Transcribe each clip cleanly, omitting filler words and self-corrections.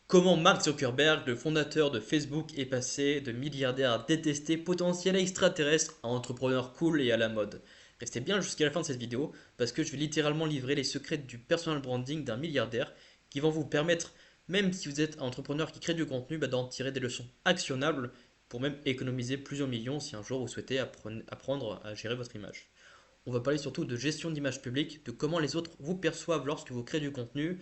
Comment Mark Zuckerberg, le fondateur de Facebook, est passé de milliardaire détesté potentiel extraterrestre à entrepreneur cool et à la mode. Restez bien jusqu'à la fin de cette vidéo parce que je vais littéralement livrer les secrets du personal branding d'un milliardaire qui vont vous permettre, même si vous êtes un entrepreneur qui crée du contenu, d'en tirer des leçons actionnables pour même économiser plusieurs millions si un jour vous souhaitez apprendre à gérer votre image. On va parler surtout de gestion d'image publique, de comment les autres vous perçoivent lorsque vous créez du contenu,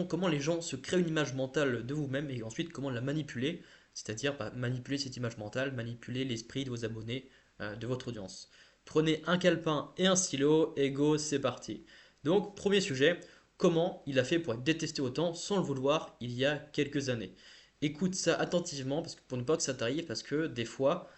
comment les gens se créent une image mentale de vous-même et ensuite comment la manipuler, c'est-à-dire manipuler cette image mentale, manipuler l'esprit de vos abonnés, de votre audience. Prenez un calepin et un stylo, et go, c'est parti. Donc, premier sujet, comment il a fait pour être détesté autant sans le vouloir il y a quelques années. Écoute ça attentivement pour ne pas que ça t'arrive, parce que des fois,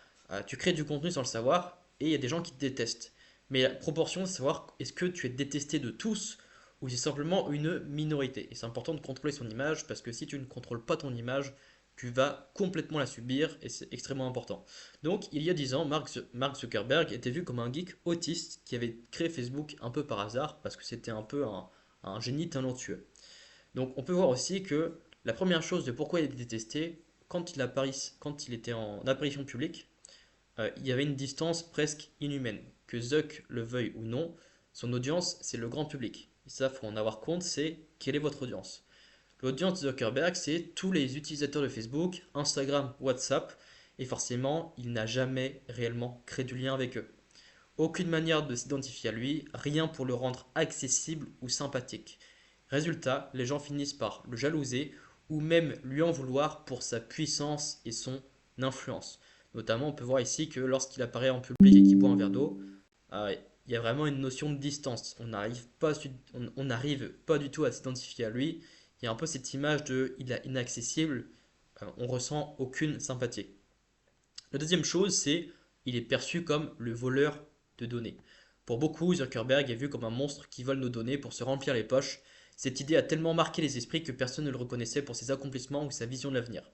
tu crées du contenu sans le savoir et il y a des gens qui te détestent. Mais la proportion, c'est savoir est-ce que tu es détesté de tous ou c'est simplement une minorité. Et c'est important de contrôler son image parce que si tu ne contrôles pas ton image, tu vas complètement la subir et c'est extrêmement important. Donc, il y a 10 ans, Mark Zuckerberg était vu comme un geek autiste qui avait créé Facebook un peu par hasard parce que c'était un peu un génie talentueux. Donc, on peut voir aussi que la première chose de pourquoi il était détesté, quand il était en apparition publique, il y avait une distance presque inhumaine. Que Zuck le veuille ou non, son audience, c'est le grand public. Et ça, il faut en avoir compte, c'est quelle est votre audience. L'audience de Zuckerberg, c'est tous les utilisateurs de Facebook, Instagram, WhatsApp, et forcément, il n'a jamais réellement créé du lien avec eux. Aucune manière de s'identifier à lui, rien pour le rendre accessible ou sympathique. Résultat, les gens finissent par le jalouser ou même lui en vouloir pour sa puissance et son influence. Notamment, on peut voir ici que lorsqu'il apparaît en public et qu'il boit un verre d'eau, il y a vraiment une notion de distance. On n'arrive pas du tout à s'identifier à lui. Il y a un peu cette image de il est inaccessible, on ressent aucune sympathie. La deuxième chose, c'est il est perçu comme le voleur de données. Pour beaucoup, Zuckerberg est vu comme un monstre qui vole nos données pour se remplir les poches. Cette idée a tellement marqué les esprits que personne ne le reconnaissait pour ses accomplissements ou sa vision de l'avenir.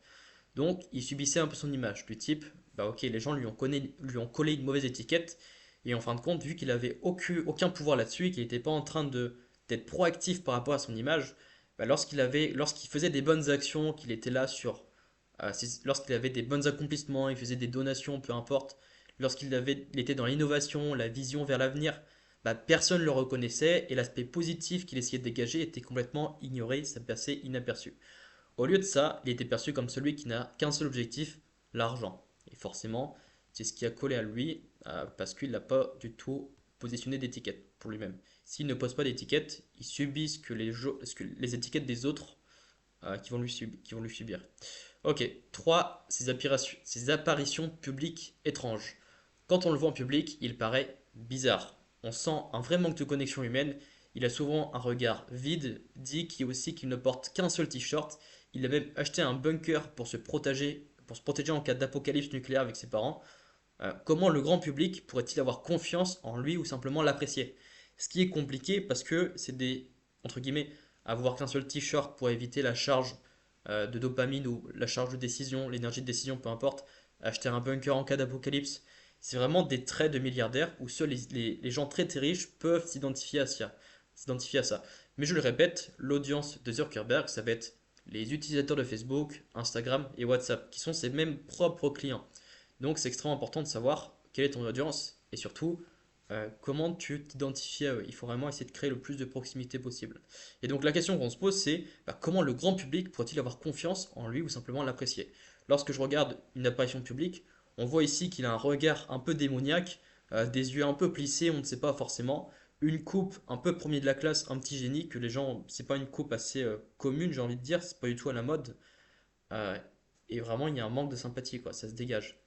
Donc, il subissait un peu son image, du type, bah ok, les gens lui ont collé une mauvaise étiquette, et en fin de compte, vu qu'il avait aucun pouvoir là-dessus et qu'il n'était pas en train d'être proactif par rapport à son image, bah lorsqu'il faisait des bonnes actions, qu'il était là lorsqu'il avait des bons accomplissements, il faisait des donations, peu importe, il était dans l'innovation, la vision vers l'avenir, bah, personne ne le reconnaissait et l'aspect positif qu'il essayait de dégager était complètement ignoré, ça passait inaperçu. Au lieu de ça, il était perçu comme celui qui n'a qu'un seul objectif, l'argent. Et forcément, c'est ce qui a collé à lui parce qu'il n'a pas du tout positionné d'étiquette pour lui-même. S'il ne pose pas d'étiquette, il subit ce que les étiquettes des autres qui vont lui subir. Ok, 3. Ses apparitions publiques étranges. Quand on le voit en public, il paraît bizarre. On sent un vrai manque de connexion humaine. Il a souvent un regard vide, dit aussi qu'il ne porte qu'un seul t-shirt. Il a même acheté un bunker pour se protéger en cas d'apocalypse nucléaire avec ses parents. Comment le grand public pourrait-il avoir confiance en lui ou simplement l'apprécier? Ce qui est compliqué parce que c'est entre guillemets, avoir qu'un seul t-shirt pour éviter la charge de dopamine ou la charge de décision, l'énergie de décision, peu importe, acheter un bunker en cas d'apocalypse, c'est vraiment des traits de milliardaires où seuls les gens très très riches peuvent s'identifier à ça. Mais je le répète, l'audience de Zuckerberg, ça va être les utilisateurs de Facebook, Instagram et WhatsApp, qui sont ses mêmes propres clients. Donc c'est extrêmement important de savoir quelle est ton audience et surtout comment tu t'identifies à eux. Il faut vraiment essayer de créer le plus de proximité possible. Et donc la question qu'on se pose, c'est comment le grand public pourrait-il avoir confiance en lui ou simplement l'apprécier? Lorsque je regarde une apparition publique, on voit ici qu'il a un regard un peu démoniaque, des yeux un peu plissés, on ne sait pas forcément, une coupe un peu premier de la classe, un petit génie que les gens, c'est pas une coupe assez commune, j'ai envie de dire, c'est pas du tout à la mode. Euh, et vraiment, il y a un manque de sympathie, quoi, ça se dégage.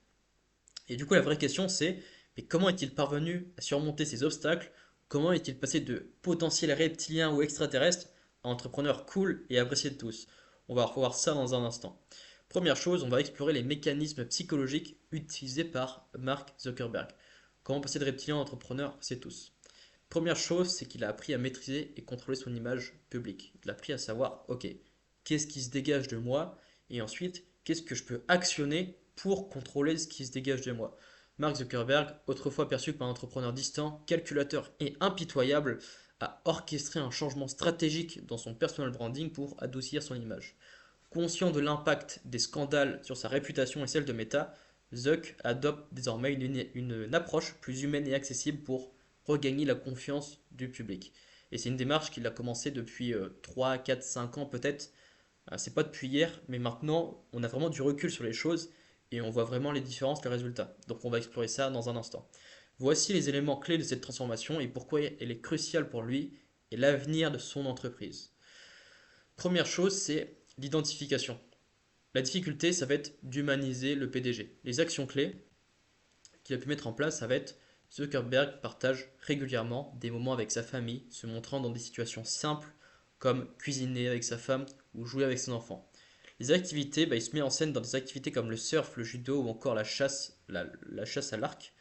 Et du coup, la vraie question, c'est mais comment est-il parvenu à surmonter ces obstacles? Comment est-il passé de potentiel reptilien ou extraterrestre à entrepreneur cool et apprécié de tous? On va revoir ça dans un instant. Première chose, on va explorer les mécanismes psychologiques utilisés par Mark Zuckerberg. Comment passer de reptilien à entrepreneur apprécié de tous? Première chose, c'est qu'il a appris à maîtriser et contrôler son image publique. Il a appris à savoir, ok, qu'est-ce qui se dégage de moi et ensuite, qu'est-ce que je peux actionner pour contrôler ce qui se dégage de moi. Mark Zuckerberg, autrefois perçu comme un entrepreneur distant, calculateur et impitoyable, a orchestré un changement stratégique dans son personal branding pour adoucir son image. Conscient de l'impact des scandales sur sa réputation et celle de Meta, Zuck adopte désormais une approche plus humaine et accessible pour regagner la confiance du public. Et c'est une démarche qu'il a commencé depuis 3, 4, 5 ans peut-être. C'est pas depuis hier, mais maintenant on a vraiment du recul sur les choses et on voit vraiment les différences, les résultats. Donc on va explorer ça dans un instant. Voici les éléments clés de cette transformation et pourquoi elle est cruciale pour lui et l'avenir de son entreprise. Première chose, c'est l'identification. La difficulté, ça va être d'humaniser le PDG. Les actions clés qu'il a pu mettre en place, ça va être Zuckerberg partage régulièrement des moments avec sa famille, se montrant dans des situations simples comme cuisiner avec sa femme ou jouer avec ses enfants. Les activités, il se met en scène dans des activités comme le surf, le judo ou encore la chasse à l'arc,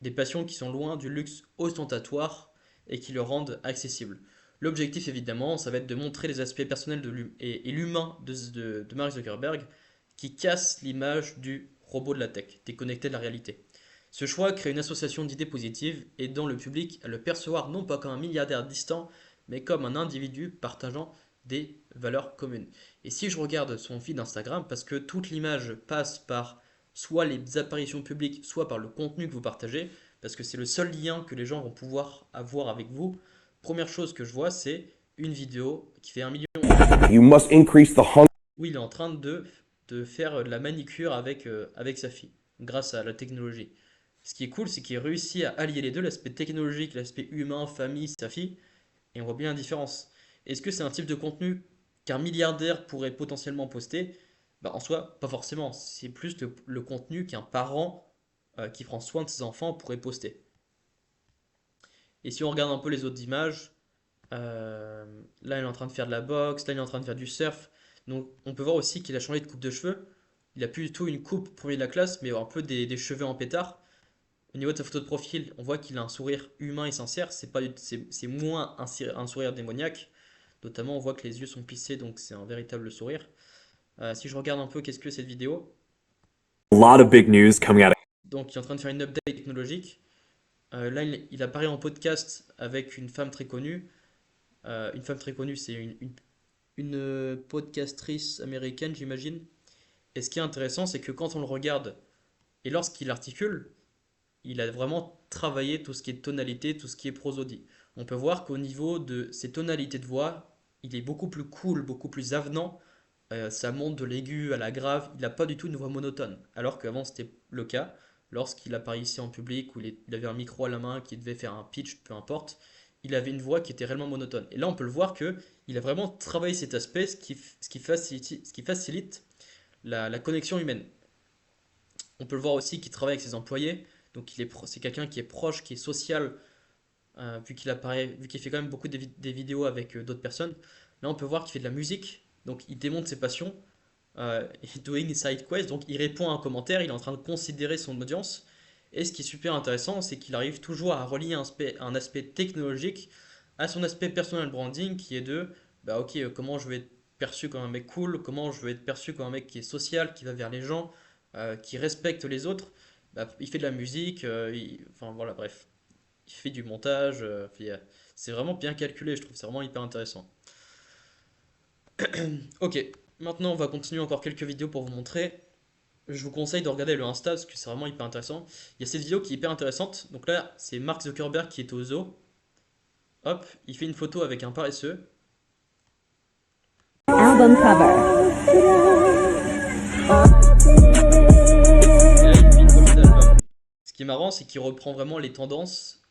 des passions qui sont loin du luxe ostentatoire et qui le rendent accessible. L'objectif évidemment, ça va être de montrer les aspects personnels et l'humain de Mark Zuckerberg qui casse l'image du robot de la tech, déconnecté de la réalité. Ce choix crée une association d'idées positives, aidant le public à le percevoir non pas comme un milliardaire distant, mais comme un individu partageant des valeurs communes. Et si je regarde son feed Instagram, parce que toute l'image passe par soit les apparitions publiques, soit par le contenu que vous partagez, parce que c'est le seul lien que les gens vont pouvoir avoir avec vous. Première chose que je vois, c'est une vidéo qui fait 1 million You must increase the hunger. où il est en train de faire de la manicure avec sa fille, grâce à la technologie. Ce qui est cool, c'est qu'il réussit à allier les deux, l'aspect technologique, l'aspect humain, famille, sa fille, et on voit bien la différence. Est-ce que c'est un type de contenu qu'un milliardaire pourrait potentiellement poster? En soi, pas forcément. C'est plus le contenu qu'un parent qui prend soin de ses enfants pourrait poster. Et si on regarde un peu les autres images, là il est en train de faire de la boxe, là il est en train de faire du surf. Donc on peut voir aussi qu'il a changé de coupe de cheveux. Il a plus du tout une coupe premier de la classe, mais un peu des cheveux en pétard. Au niveau de sa photo de profil, on voit qu'il a un sourire humain et sincère. C'est moins un sourire démoniaque. Notamment, on voit que les yeux sont plissés, donc c'est un véritable sourire. Si je regarde un peu qu'est-ce que cette vidéo, A lot of big news coming out. donc il est en train de faire une update technologique. Là, il apparaît en podcast avec une femme très connue. Une femme très connue, c'est une podcastrice américaine, j'imagine. Et ce qui est intéressant, c'est que quand on le regarde et lorsqu'il articule, il a vraiment travaillé tout ce qui est tonalité, tout ce qui est prosodie. On peut voir qu'au niveau de ses tonalités de voix, il est beaucoup plus cool, beaucoup plus avenant. Ça monte de l'aigu à la grave. Il n'a pas du tout une voix monotone. Alors qu'avant, c'était le cas. Lorsqu'il apparaissait en public, où il avait un micro à la main, qui devait faire un pitch, peu importe, il avait une voix qui était réellement monotone. Et là, on peut le voir que il a vraiment travaillé cet aspect, ce qui facilite la connexion humaine. On peut le voir aussi qu'il travaille avec ses employés. Donc c'est quelqu'un qui est proche, qui est social, vu qu'il fait quand même beaucoup des vidéos avec d'autres personnes. Là, on peut voir qu'il fait de la musique. Donc il démontre ses passions. Doing side quest. Donc il répond à un commentaire. Il est en train de considérer son audience. Et ce qui est super intéressant, c'est qu'il arrive toujours à relier un aspect technologique à son aspect personal branding qui est ok, comment je vais être perçu comme un mec cool, comment je vais être perçu comme un mec qui est social, qui va vers les gens, qui respecte les autres. Il fait de la musique, enfin voilà, bref, il fait du montage, c'est vraiment bien calculé, je trouve, c'est vraiment hyper intéressant. Ok, maintenant on va continuer encore quelques vidéos pour vous montrer. Je vous conseille de regarder le Insta parce que c'est vraiment hyper intéressant. Il y a cette vidéo qui est hyper intéressante. Donc là, c'est Mark Zuckerberg qui est au zoo. Hop, il fait une photo avec un paresseux. Album cover. Et là, il fait une photo d'album. Ce qui est marrant, c'est qu'il reprend vraiment les tendances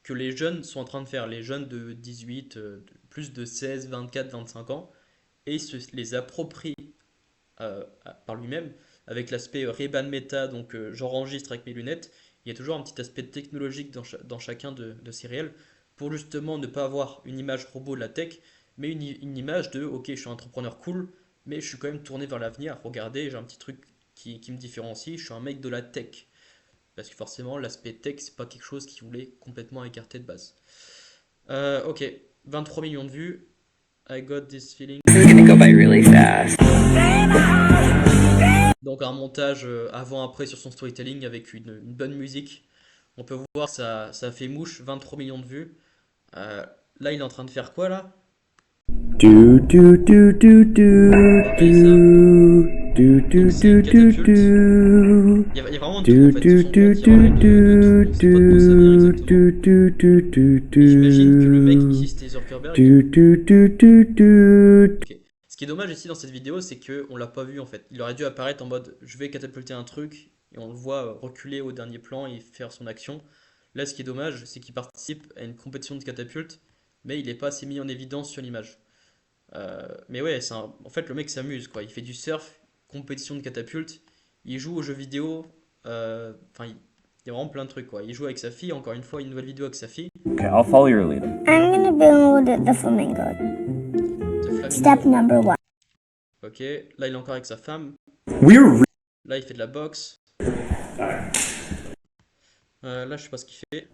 que les jeunes sont en train de faire. Les jeunes de 18, plus de 16, 24, 25 ans. Et il se les approprie par lui-même, avec l'aspect Ray-Ban Meta, donc j'enregistre avec mes lunettes. Il y a toujours un petit aspect technologique dans chacun de ces réels, pour justement ne pas avoir une image robot de la tech, mais une image de ok, je suis un entrepreneur cool, mais je suis quand même tourné vers l'avenir. Regardez, j'ai un petit truc qui me différencie, je suis un mec de la tech. Parce que forcément, l'aspect tech, c'est pas quelque chose qui voulait complètement écarter de base. Ok, 23 millions de vues. I got this feeling. It's gonna go by really fast. Donc un montage avant-après sur son storytelling avec une bonne musique. On peut voir ça fait mouche, 23 millions de vues. Euh, Là il est en train de faire quoi là? Do do do do do do do Donc c'est une do do catapulte. do Il y a vraiment de do tout en fait. do Ce sont do on tire do de tout. On sait pas d'où ça vient do exactement. do do do do Et j'imagine que le mec do ici c'était Zuckerberg. do do do do do. Ok. Ce qui est dommage ici dans cette vidéo, c'est que on l'a pas vu en fait. Il aurait dû apparaître en mode je vais catapulter un truc et on le voit reculer au dernier plan et faire son action. Là, ce qui est dommage, c'est qu'il participe à une compétition de catapulte, mais il n'est pas assez mis en évidence sur l'image. Mais ouais, en fait, le mec s'amuse quoi. Il fait du surf, compétition de catapulte, il joue aux jeux vidéo. Enfin, il y a vraiment plein de trucs quoi. Il joue avec sa fille, encore une fois, une nouvelle vidéo avec sa fille. Okay, I'll follow your lead. I'm gonna build the flamingo. The Step Flamingo. number one. Ok, là il est encore avec sa femme. We're Là il fait de la boxe. Là je sais pas ce qu'il fait.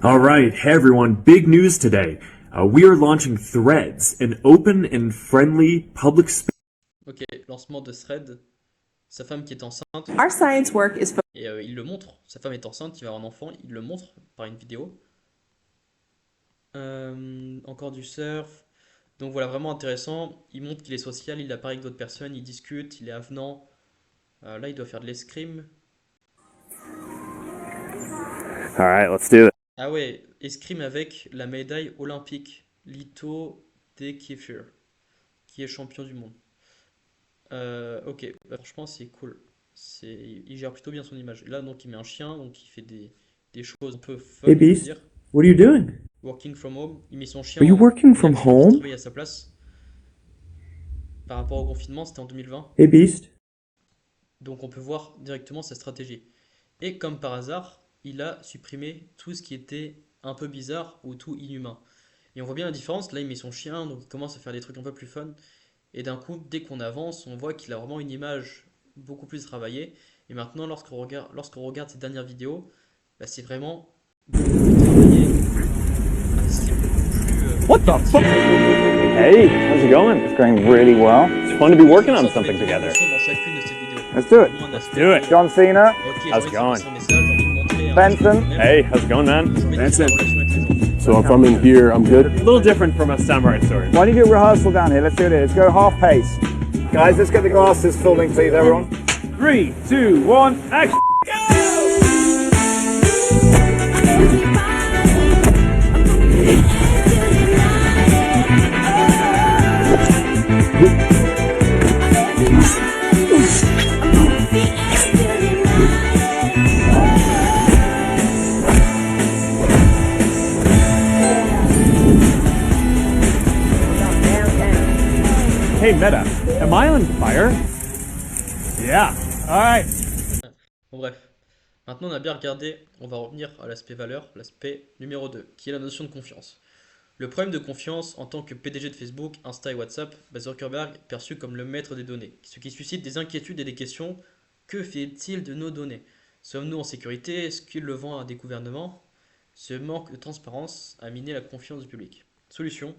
all right. Hey everyone, big news today. We are launching Threads, an open and friendly public space. Ok, lancement de Thread. Sa femme qui est enceinte. Our science work is Et il le montre. Sa femme est enceinte, il va avoir un enfant. Il le montre par une vidéo. Encore du surf. Donc voilà, vraiment intéressant. Il montre qu'il est social, il apparaît avec d'autres personnes, il discute, il est avenant. Là, il doit faire de l'escrime. All right, let's do it. Ah ouais, escrime avec la médaille olympique, Lito Dekefir, qui est champion du monde. Ok, bah, franchement, c'est cool. Il gère plutôt bien son image. Et là, donc, il met un chien, donc il fait des choses un peu fun, Hey on peut Beast, dire. what are you doing? Working from home. Il met son chien Are you en working en from action pour home? travailler à sa place. Par rapport au confinement, c'était en 2020. Hey Beast. Donc on peut voir directement sa stratégie. Et comme par hasard, il a supprimé tout ce qui était un peu bizarre ou tout inhumain. Et on voit bien la différence. Là, il met son chien, donc il commence à faire des trucs un peu plus fun. Et d'un coup, dès qu'on avance, on voit qu'il a vraiment une image beaucoup plus travaillée. Et maintenant, lorsqu'on regarde ses dernières vidéos, bah, c'est vraiment beaucoup plus travaillé. C'est beaucoup plus. What the fuck? Hey, how's it going? It's going really well. It's fun to be working on Avec something des together. émotions dans chacune de ses vidéos. Let's do it. Vraiment un aspect do it. de- John Cena, Ok, j'ai How's envie it de going? faire un message, j'ai envie de montrer un Benson. petit peu Hey, how's it going, man? j'ai envie de créer une relation avec les gens. So if I'm in here, I'm good. A little different from a samurai sword. why don't you do rehearsal down here? Let's do it. Let's go half pace. Guys, let's get the glasses filming, please, everyone. 3, 2, 1, action! Hey, Meta, am I on fire? Yeah, alright. Bon bref, maintenant on a bien regardé, on va revenir à l'aspect valeur, l'aspect numéro 2, qui est la notion de confiance. Le problème de confiance en tant que PDG de Facebook, Insta et WhatsApp, bah, Zuckerberg est perçu comme le maître des données, ce qui suscite des inquiétudes et des questions. Que fait-il de nos données? Sommes-nous en sécurité? Est-ce qu'il le vend à des gouvernements? Ce manque de transparence a miné la confiance du public. Solution: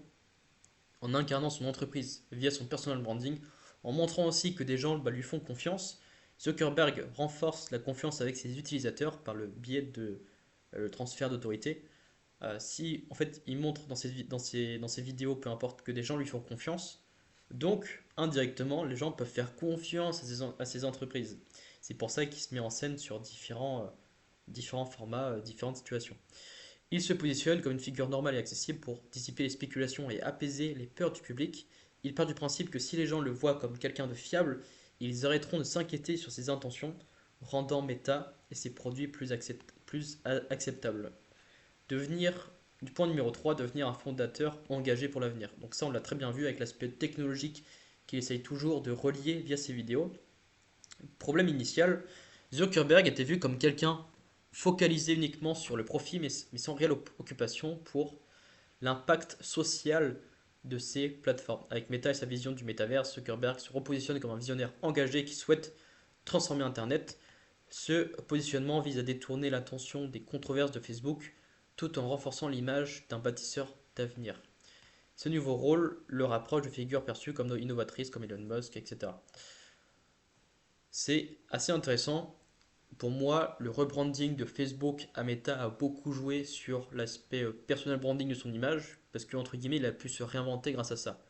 en incarnant son entreprise via son personal branding, en montrant aussi que des gens lui font confiance, Zuckerberg renforce la confiance avec ses utilisateurs par le biais de le transfert d'autorité. Si en fait il montre dans ses vidéos, peu importe, que des gens lui font confiance, donc indirectement les gens peuvent faire confiance à ces entreprises. C'est pour ça qu'il se met en scène sur différents formats, différentes situations. Il se positionne comme une figure normale et accessible pour dissiper les spéculations et apaiser les peurs du public. Il part du principe que si les gens le voient comme quelqu'un de fiable, ils arrêteront de s'inquiéter sur ses intentions, rendant Meta et ses produits plus acceptables. Du point numéro 3, devenir un fondateur engagé pour l'avenir. Donc ça, on l'a très bien vu avec l'aspect technologique qu'il essaye toujours de relier via ses vidéos. Problème initial, Zuckerberg était vu comme quelqu'un focalisé uniquement sur le profit, mais sans réelle occupation pour l'impact social de ces plateformes. Avec Meta et sa vision du métaverse, Zuckerberg se repositionne comme un visionnaire engagé qui souhaite transformer Internet. Ce positionnement vise à détourner l'attention des controverses de Facebook tout en renforçant l'image d'un bâtisseur d'avenir. Ce nouveau rôle le rapproche de figures perçues comme innovatrices comme Elon Musk, etc. C'est assez intéressant pour moi, le rebranding de Facebook à Meta a beaucoup joué sur l'aspect personal branding de son image, parce que entre guillemets, il a pu se réinventer grâce à ça.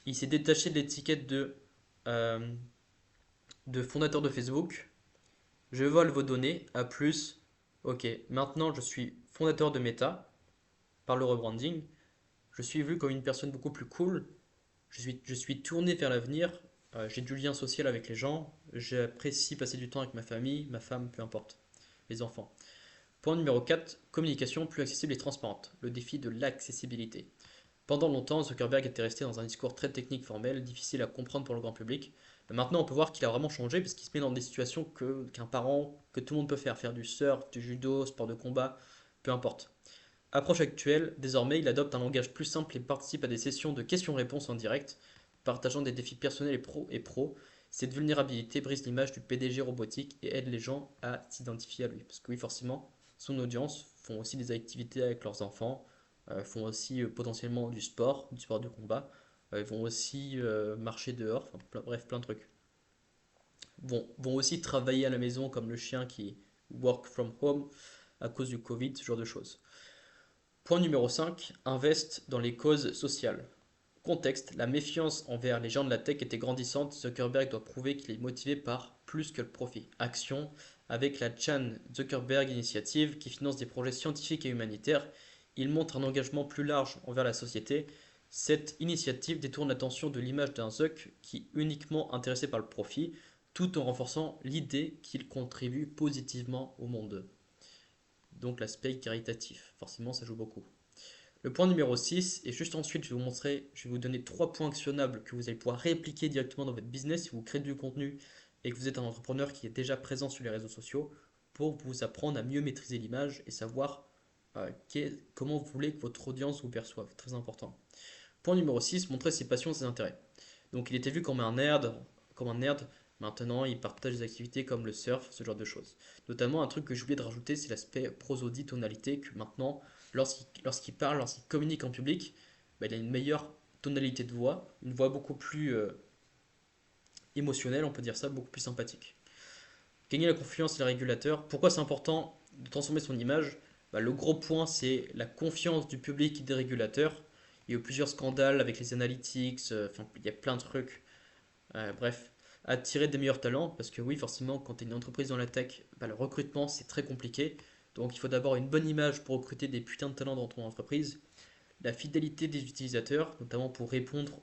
Il s'est détaché de l'étiquette euh, de fondateur de Facebook. Je vole vos données, à plus. Ok, maintenant je suis fondateur de Meta par le rebranding. Je suis vu comme une personne beaucoup plus cool. Je suis tourné vers l'avenir. J'ai du lien social avec les gens. J'apprécie passer du temps avec ma famille, ma femme, peu importe, mes enfants. Point numéro 4, communication plus accessible et transparente. Le défi de l'accessibilité. Pendant longtemps, Zuckerberg était resté dans un discours très technique formel, difficile à comprendre pour le grand public. Mais maintenant, on peut voir qu'il a vraiment changé parce qu'il se met dans des situations qu'un parent, que tout le monde peut faire du surf, du judo, sport de combat, peu importe. Approche actuelle, désormais, il adopte un langage plus simple et participe à des sessions de questions-réponses en direct, partageant des défis personnels et pro. Cette vulnérabilité brise l'image du PDG robotique et aide les gens à s'identifier à lui. Parce que oui, forcément, son audience font aussi des activités avec leurs enfants, font aussi potentiellement du sport de combat, ils vont aussi marcher dehors, enfin, bref, plein de trucs. Vont aussi travailler à la maison comme le chien qui work from home à cause du Covid, ce genre de choses. Point numéro 5, investe dans les causes sociales. Contexte, la méfiance envers les gens de la tech était grandissante. Zuckerberg doit prouver qu'il est motivé par plus que le profit. Action, avec la Chan Zuckerberg Initiative qui finance des projets scientifiques et humanitaires, il montre un engagement plus large envers la société. Cette initiative détourne l'attention de l'image d'un Zuck qui est uniquement intéressé par le profit, tout en renforçant l'idée qu'il contribue positivement au monde. Donc l'aspect caritatif, forcément ça joue beaucoup. Le point numéro 6, et juste ensuite je vais vous donner 3 points actionnables que vous allez pouvoir répliquer directement dans votre business si vous créez du contenu et que vous êtes un entrepreneur qui est déjà présent sur les réseaux sociaux pour vous apprendre à mieux maîtriser l'image et savoir comment vous voulez que votre audience vous perçoive. Très important. Point numéro 6, montrer ses passions et ses intérêts. Donc il était vu comme un nerd. Maintenant, il partage des activités comme le surf, ce genre de choses. Notamment, un truc que j'ai oublié de rajouter, c'est l'aspect prosodie, tonalité, que maintenant, lorsqu'il parle, lorsqu'il communique en public, bah, il a une meilleure tonalité de voix, une voix beaucoup plus émotionnelle, on peut dire ça, beaucoup plus sympathique. Gagner la confiance et les régulateurs. Pourquoi c'est important de transformer son image? Bah, le gros point, c'est la confiance du public et des régulateurs. Il y a eu plusieurs scandales avec les analytics, enfin, il y a plein de trucs. Bref, attirer des meilleurs talents, parce que oui, forcément, quand tu es une entreprise dans la tech, bah, le recrutement, c'est très compliqué. Donc il faut d'abord une bonne image pour recruter des putains de talents dans ton entreprise. La fidélité des utilisateurs, notamment pour répondre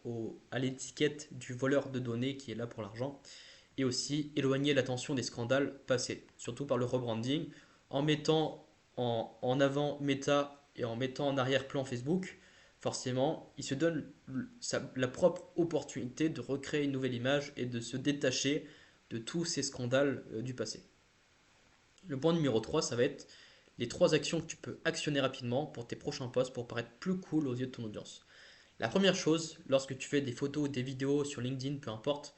à l'étiquette du voleur de données qui est là pour l'argent. Et aussi éloigner l'attention des scandales passés, surtout par le rebranding, en mettant en avant Meta et en mettant en arrière-plan Facebook. Forcément, il se donne la propre opportunité de recréer une nouvelle image et de se détacher de tous ces scandales du passé. Le point numéro 3, ça va être les 3 actions que tu peux actionner rapidement pour tes prochains posts pour paraître plus cool aux yeux de ton audience. La première chose, lorsque tu fais des photos ou des vidéos sur LinkedIn, peu importe,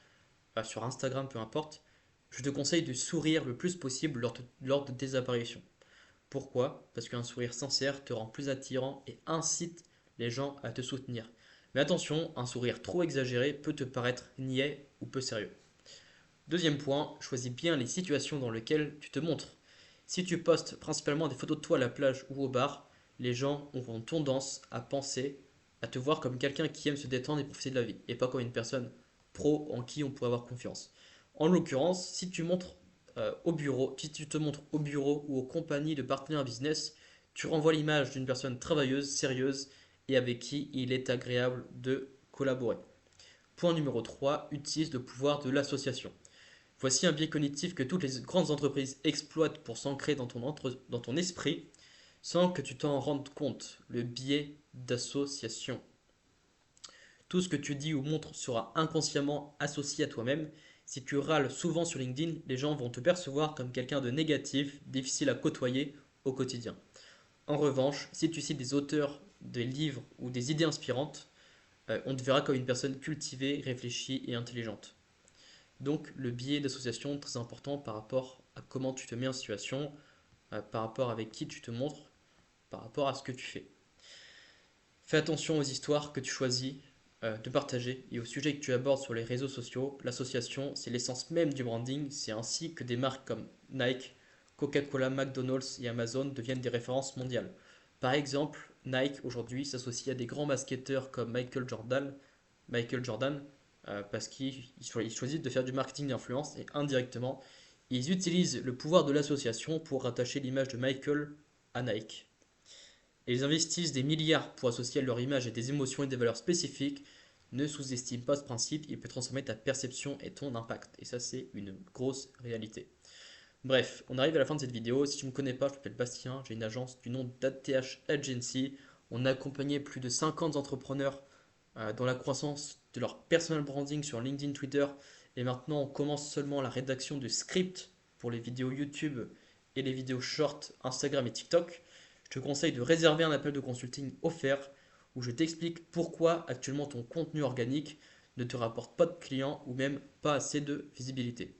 sur Instagram, peu importe, je te conseille de sourire le plus possible lors de tes apparitions. Pourquoi? Parce qu'un sourire sincère te rend plus attirant et incite les gens à te soutenir. Mais attention, un sourire trop exagéré peut te paraître niais ou peu sérieux. Deuxième point, choisis bien les situations dans lesquelles tu te montres. Si tu postes principalement des photos de toi à la plage ou au bar, les gens auront tendance à penser, à te voir comme quelqu'un qui aime se détendre et profiter de la vie, et pas comme une personne pro en qui on pourrait avoir confiance. En l'occurrence, si tu si tu te montres au bureau ou aux compagnies de partenaires business, tu renvoies l'image d'une personne travailleuse, sérieuse et avec qui il est agréable de collaborer. Point numéro 3, utilise le pouvoir de l'association. Voici un biais cognitif que toutes les grandes entreprises exploitent pour s'ancrer dans ton esprit sans que tu t'en rendes compte, le biais d'association. Tout ce que tu dis ou montres sera inconsciemment associé à toi-même. Si tu râles souvent sur LinkedIn, les gens vont te percevoir comme quelqu'un de négatif, difficile à côtoyer au quotidien. En revanche, si tu cites des auteurs, des livres ou des idées inspirantes, on te verra comme une personne cultivée, réfléchie et intelligente. Donc le biais d'association, très important par rapport à comment tu te mets en situation, par rapport avec qui tu te montres, par rapport à ce que tu fais. Fais attention aux histoires que tu choisis, de partager. Et au sujet que tu abordes sur les réseaux sociaux, l'association, c'est l'essence même du branding. C'est ainsi que des marques comme Nike, Coca-Cola, McDonald's et Amazon deviennent des références mondiales. Par exemple, Nike aujourd'hui s'associe à des grands basketteurs comme Michael Jordan, parce qu'ils choisissent de faire du marketing d'influence et indirectement, ils utilisent le pouvoir de l'association pour rattacher l'image de Michael à Nike. Et ils investissent des milliards pour associer à leur image et des émotions et des valeurs spécifiques. Ne sous-estime pas ce principe, il peut transformer ta perception et ton impact. Et ça, c'est une grosse réalité. Bref, on arrive à la fin de cette vidéo. Si tu ne me connais pas, je m'appelle Bastien, j'ai une agence du nom d'ATH Agency. On a accompagné plus de 50 entrepreneurs dans la croissance de leur personal branding sur LinkedIn, Twitter. Et maintenant, on commence seulement la rédaction de scripts pour les vidéos YouTube et les vidéos short Instagram et TikTok. Je te conseille de réserver un appel de consulting offert où je t'explique pourquoi actuellement ton contenu organique ne te rapporte pas de clients ou même pas assez de visibilité.